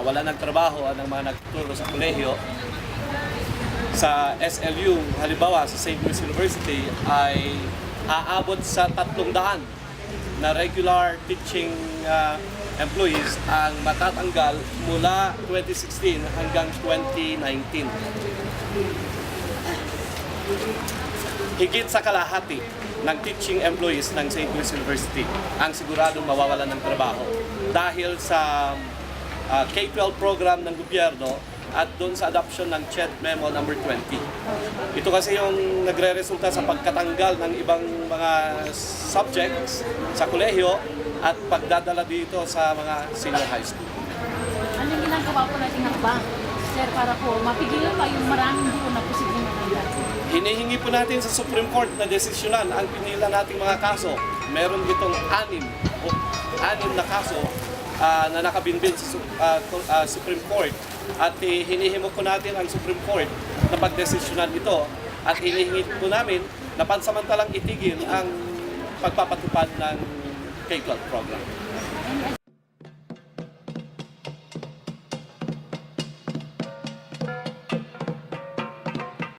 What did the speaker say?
mawala ng trabaho ang mga nagtuturo sa kolehiyo. Sa SLU, halimbawa sa St. Louis University, ay aabot sa 300 na regular teaching employees ang matatanggal mula 2016 hanggang 2019. Higit sa kalahati ng teaching employees ng St. Louis University ang siguradong mawawalan ng trabaho dahil sa K-12 program ng gobyerno at doon sa adoption ng CHED Memo number 20. Ito kasi yung nagre-resulta sa pagkatanggal ng ibang mga subjects sa kolehiyo at pagdadala dito sa mga senior high school. Anong ginagawa po natin hakbang, sir, para po mapigilan pa yung maraming hindi po na posibleng matanggal? Hinihingi po natin sa Supreme Court na desisyonan ang pinila nating mga kaso. Meron ditong 6 na kaso na nakabinbin sa Supreme Court. At hinihimok po natin ang Supreme Court na pagdesisyonan ito at hinihingi po namin na pansamantalang itigil ang pagpapatupad ng K-12 program.